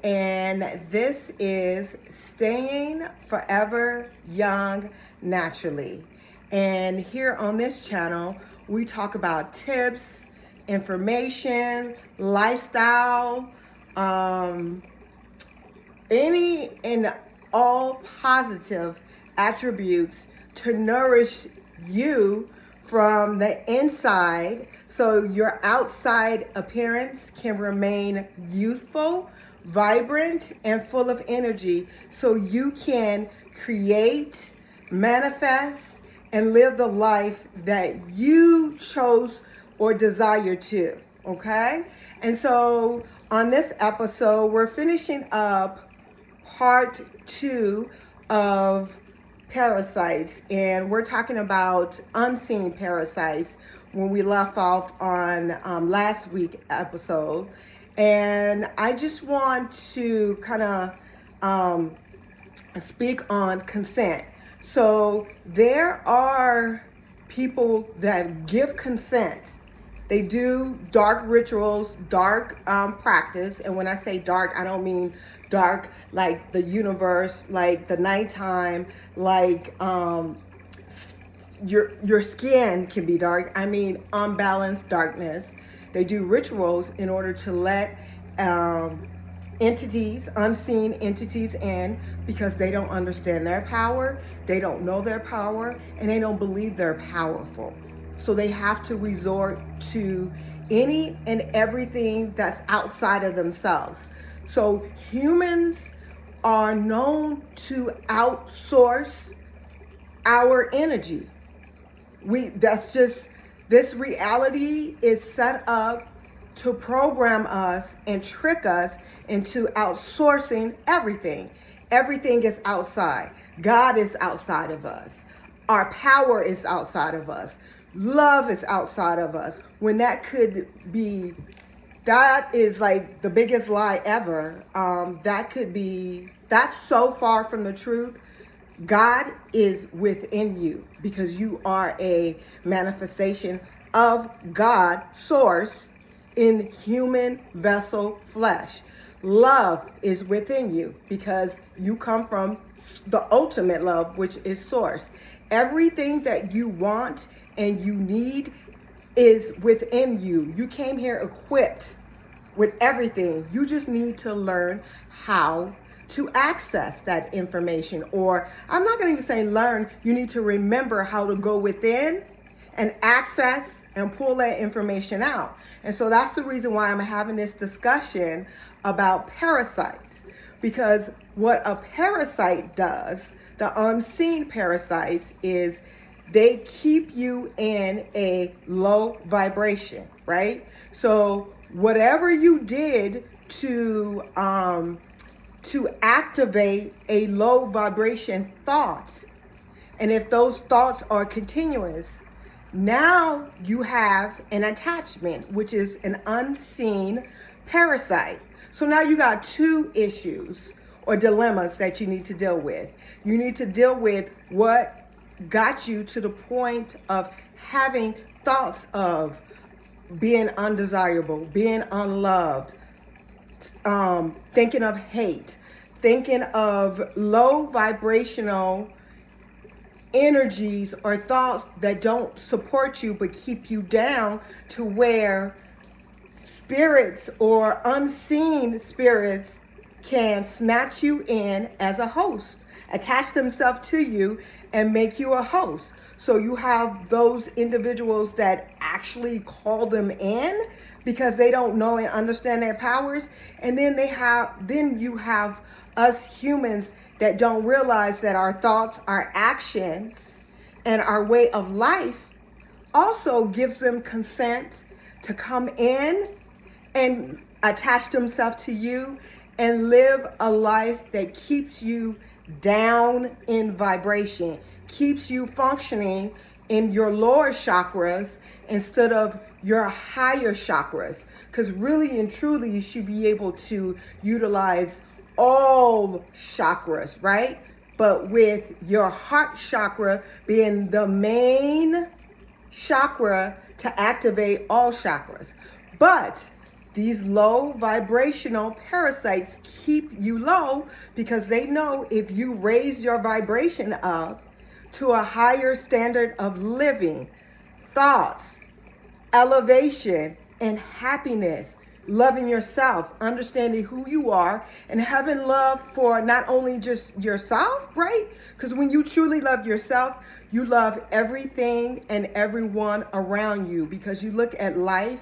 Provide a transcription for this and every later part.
and this is Staying Forever Young Naturally. And here on this channel, we talk about tips, information, lifestyle, any and all positive attributes to nourish you from the inside so your outside appearance can remain youthful, vibrant, and full of energy so you can create, manifest, and live the life that you chose or desire to, okay? And so on this episode, we're finishing up part 2 of parasites, and we're talking about unseen parasites when we left off on last week's episode. And I just want to kind of speak on consent. So there are people that give consent. They do dark rituals, dark practice. And when I say dark, I don't mean dark like the universe, like the nighttime, like your skin can be dark. I mean unbalanced darkness. They do rituals in order to let entities, unseen entities in, because they don't understand their power, they don't know their power, and they don't believe they're powerful. So they have to resort to any and everything that's outside of themselves. So humans are known to outsource our energy. This reality is set up to program us and trick us into outsourcing everything. Everything is outside. God is outside of us. Our power is outside of us. Love is outside of us. When that is like the biggest lie ever. That's so far from the truth. God is within you because you are a manifestation of God, source, in human vessel flesh. Love is within you because you come from the ultimate love, which is source. Everything that you want and you need is within you. You came here equipped with everything. You just need to learn how to access that information. Or I'm not going to say learn, you need to remember how to go within and access and pull that information out. And so that's the reason why I'm having this discussion about parasites, because what a parasite does, the unseen parasites, is they keep you in a low vibration, right? So whatever you did to activate a low vibration thought, and if those thoughts are continuous, now you have an attachment, which is an unseen parasite. So now you got 2 issues or dilemmas that you need to deal with. You need to deal with what got you to the point of having thoughts of being undesirable, being unloved, thinking of hate, thinking of low vibrational energies or thoughts that don't support you but keep you down, to where spirits or unseen spirits can snatch you in as a host, attach themselves to you and make you a host. So you have those individuals that actually call them in because they don't know and understand their powers. And then you have us humans that don't realize that our thoughts, our actions, and our way of life also gives them consent to come in and attach themselves to you and live a life that keeps you down in vibration, keeps you functioning in your lower chakras instead of your higher chakras. Because really and truly, you should be able to utilize all chakras, right? But with your heart chakra being the main chakra to activate all chakras. But These low vibrational parasites keep you low because they know if you raise your vibration up to a higher standard of living, thoughts, elevation, and happiness, loving yourself, understanding who you are, and having love for not only just yourself, right? Because when you truly love yourself, you love everything and everyone around you, because you look at life,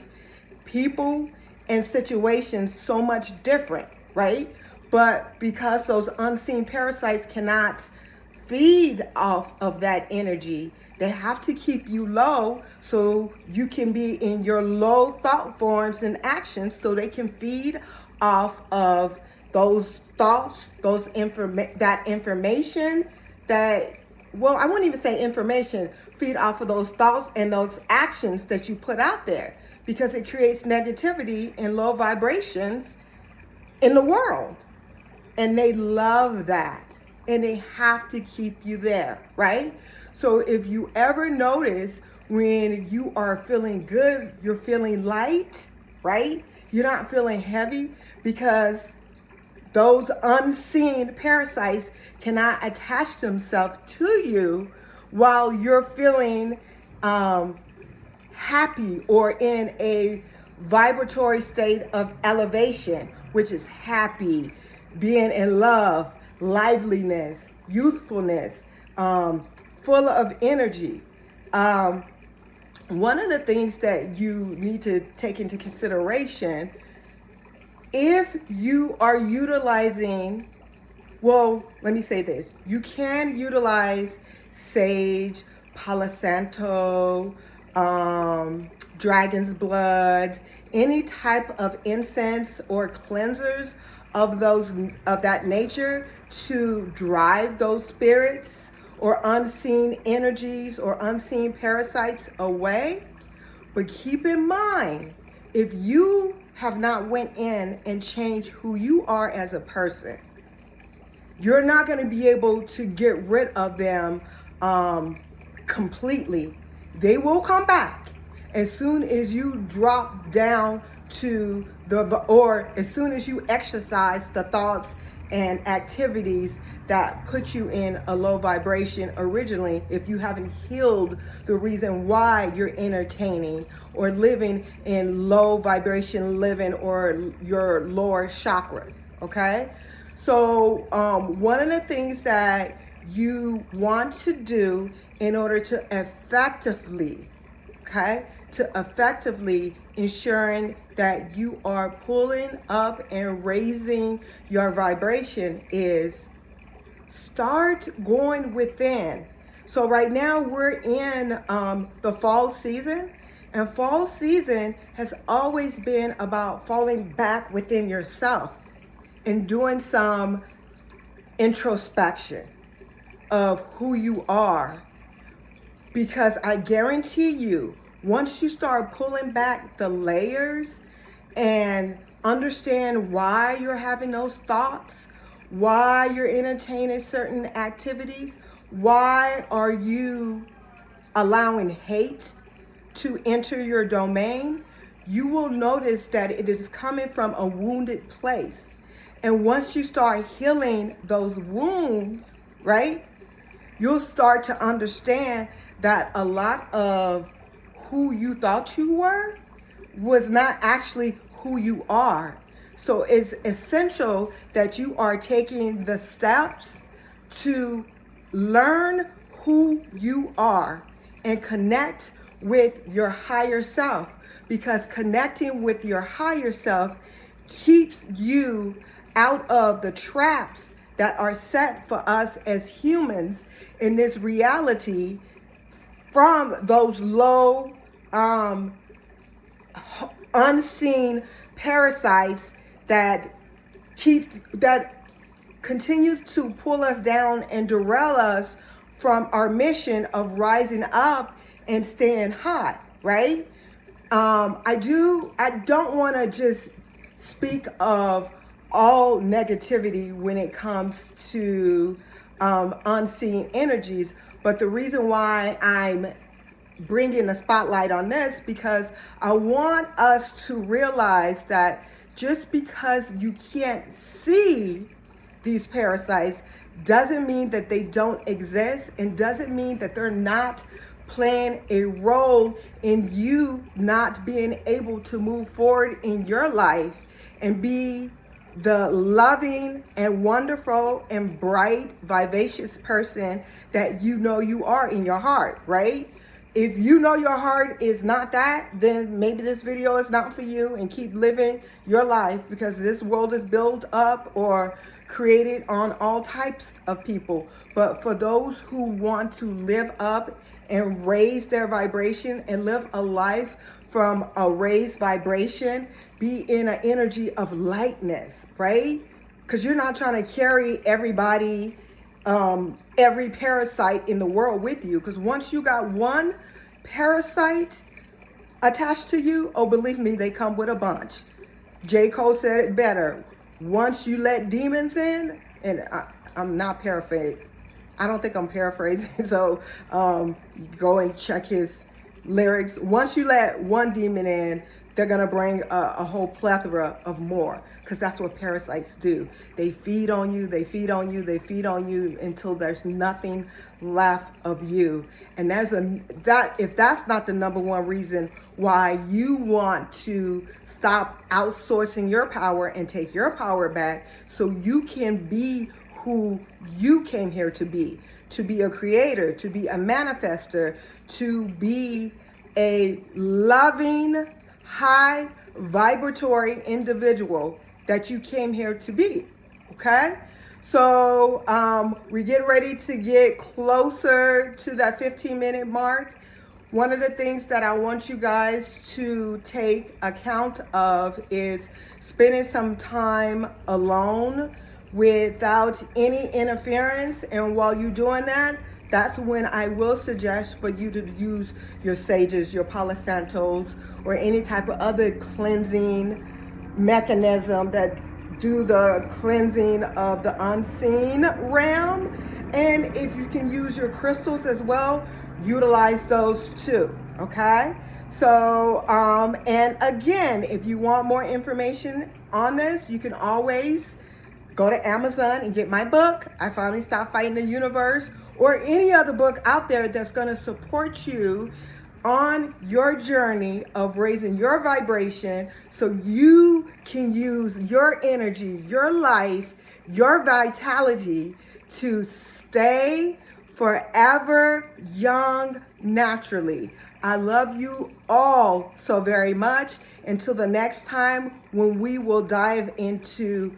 people, and situations so much different, right? But because those unseen parasites cannot feed off of that energy, they have to keep you low so you can be in your low thought forms and actions, so they can feed off of those thoughts, that information that, well, I wouldn't even say information, feed off of those thoughts and those actions that you put out there, because it creates negativity and low vibrations in the world. And they love that. And they have to keep you there, right? So if you ever notice when you are feeling good, you're feeling light, right? You're not feeling heavy, because those unseen parasites cannot attach themselves to you while you're feeling happy or in a vibratory state of elevation, which is happy, being in love, liveliness, youthfulness, full of energy. One of the things that you need to take into consideration, if you are utilizing, well, let me say this, you can utilize sage, Palo Santo, dragon's blood, any type of incense or cleansers of that nature to drive those spirits or unseen energies or unseen parasites away. But keep in mind, if you have not went in and changed who you are as a person, you're not going to be able to get rid of them completely. They will come back as soon as you drop down to or as soon as you exercise the thoughts and activities that put you in a low vibration originally, if you haven't healed the reason why you're entertaining or living in low vibration living or your lower chakras, okay? So one of the things that you want to do in order to effectively ensuring that you are pulling up and raising your vibration is start going within. So right now we're in the fall season, and fall season has always been about falling back within yourself and doing some introspection of who you are. Because I guarantee you, once you start pulling back the layers and understand why you're having those thoughts, why you're entertaining certain activities, why are you allowing hate to enter your domain, you will notice that it is coming from a wounded place. And once you start healing those wounds, right, you'll start to understand that a lot of who you thought you were was not actually who you are. So it's essential that you are taking the steps to learn who you are and connect with your higher self, because connecting with your higher self keeps you out of the traps that are set for us as humans in this reality from those low, unseen parasites that continues to pull us down and derail us from our mission of rising up and staying hot, right? I don't want to just speak of all negativity when it comes to unseen energies, but the reason why I'm bringing the spotlight on this because I want us to realize that just because you can't see these parasites doesn't mean that they don't exist, and doesn't mean that they're not playing a role in you not being able to move forward in your life and be the loving and wonderful and bright, vivacious person that you know you are in your heart, right? If you know your heart is not that, then maybe this video is not for you, and keep living your life, because this world is built up or created on all types of people. But for those who want to live up and raise their vibration and live a life from a raised vibration, be in an energy of lightness, right? Because you're not trying to carry everybody, every parasite in the world with you. Because once you got one parasite attached to you, oh, believe me, they come with a bunch. J. Cole said it better. Once you let demons in, and I'm not paraphrasing. I don't think I'm paraphrasing. So go and check his lyrics. Once you let one demon in, they're going to bring a whole plethora of more, because that's what parasites do. They feed on you, they feed on you, they feed on you until there's nothing left of you. And if that's not the number one reason why you want to stop outsourcing your power and take your power back, so you can be who you came here to be a creator, to be a manifester, to be a loving, high vibratory individual that you came here to be, okay? So we're getting ready to get closer to that 15-minute mark. One of the things that I want you guys to take account of is spending some time alone without any interference. And while you're doing that, that's when I will suggest for you to use your sages, your Palo Santos, or any type of other cleansing mechanism that do the cleansing of the unseen realm. And if you can use your crystals as well, utilize those too, okay? So, and again, if you want more information on this, you can always go to Amazon and get my book, I Finally Stopped Fighting the Universe, or any other book out there that's going to support you on your journey of raising your vibration, so you can use your energy, your life, your vitality to stay forever young naturally. I love you all so very much. Until the next time when we will dive into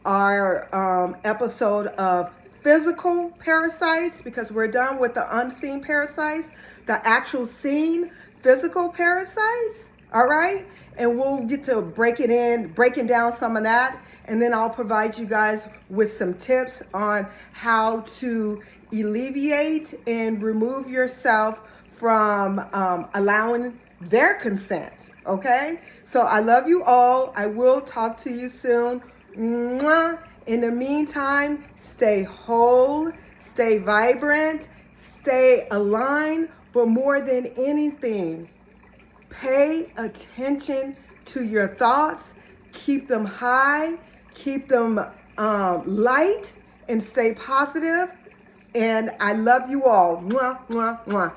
our episode of physical parasites, because we're done with the unseen parasites, the actual seen physical parasites, all right? And we'll get to breaking down some of that, and then I'll provide you guys with some tips on how to alleviate and remove yourself from allowing their consent, okay? So I love you all. I will talk to you soon. Mwah. In the meantime, stay whole, stay vibrant, stay aligned, but more than anything, pay attention to your thoughts, keep them high, keep them light, and stay positive. And I love you all. Mwah, mwah, mwah.